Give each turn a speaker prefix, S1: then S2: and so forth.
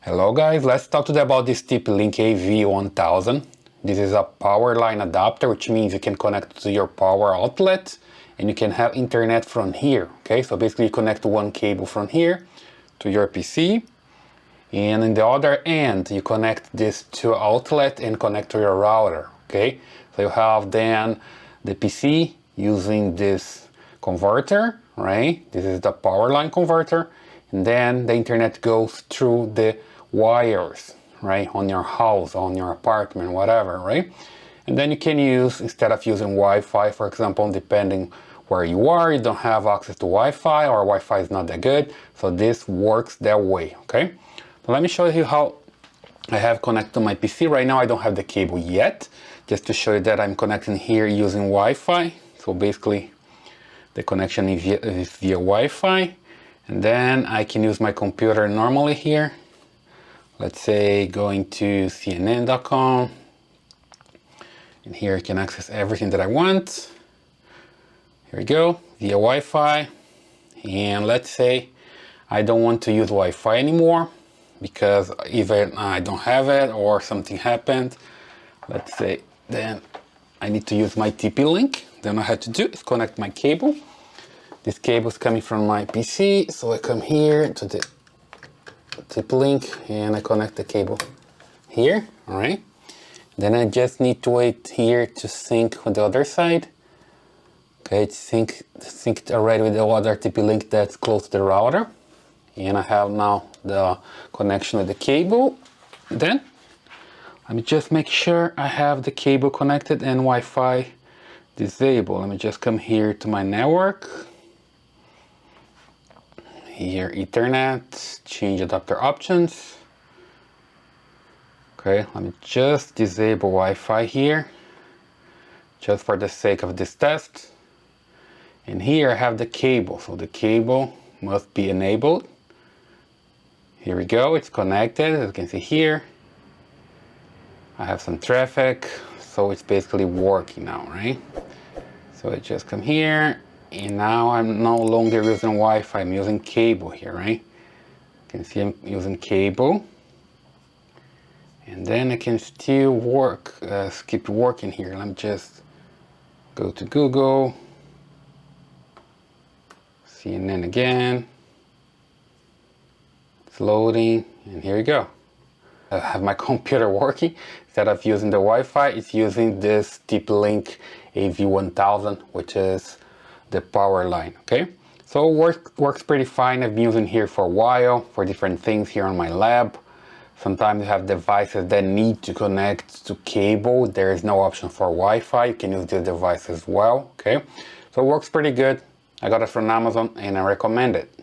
S1: Hello guys, let's talk today about this TP-Link AV1000. This is a Powerline adapter, which means you can connect to your power outlet and you can have internet from here. Okay, so basically you connect one cable from here to your PC, and in the other end you connect this to outlet and connect to your router. Okay, so you have then the PC using this converter, right? This is the Powerline converter, and then the internet goes through the wires, right, on your house, on your apartment, whatever, right? And then you can use, instead of using Wi-Fi, for example, depending where you are, you don't have access to Wi-Fi or Wi-Fi is not that good, so this works that way. Okay, so let me show you how I have connected to my PC. Right now I don't have the cable yet, just to show you that I'm connecting here using Wi-Fi. So basically the connection is via Wi-Fi, and then I can use my computer normally here. Let's say going to CNN.com, and here I can access everything that I want. Here we go, via Wi-Fi. And let's say I don't want to use Wi-Fi anymore because either I don't have it or something happened. Let's say then I need to use my TP-Link. Then what I have to do is connect my cable. This cable is coming from my PC, so I come here to the TP-Link and I connect the cable here. All right, then I just need to wait here to sync with the other side. Okay, it's synced already with the other TP-Link that's close to the router, and I have now the connection with the cable. Then let me just make sure I have the cable connected and Wi-Fi disabled. Let me just come here to my network. Here, Ethernet, change adapter options. Okay, let me just disable Wi-Fi here, just for the sake of this test. And here I have the cable, so the cable must be enabled. Here we go, it's connected, as you can see here. I have some traffic, so it's basically working now, right? So I just come here, and now I'm no longer using Wi-Fi, I'm using cable here, right? You can see I'm using cable. And then I can still work, keep working here. Let me just go to Google, CNN again. It's loading, and here we go. I have my computer working. Instead of using the Wi-Fi, it's using this TP-Link AV1000, which is the Powerline. Okay, so works pretty fine. I've been using here for a while for different things here on my lab. Sometimes you have devices that need to connect to cable. There is no option for Wi-Fi. You can use this device as well. Okay, so it works pretty good. I got it from Amazon and I recommend it.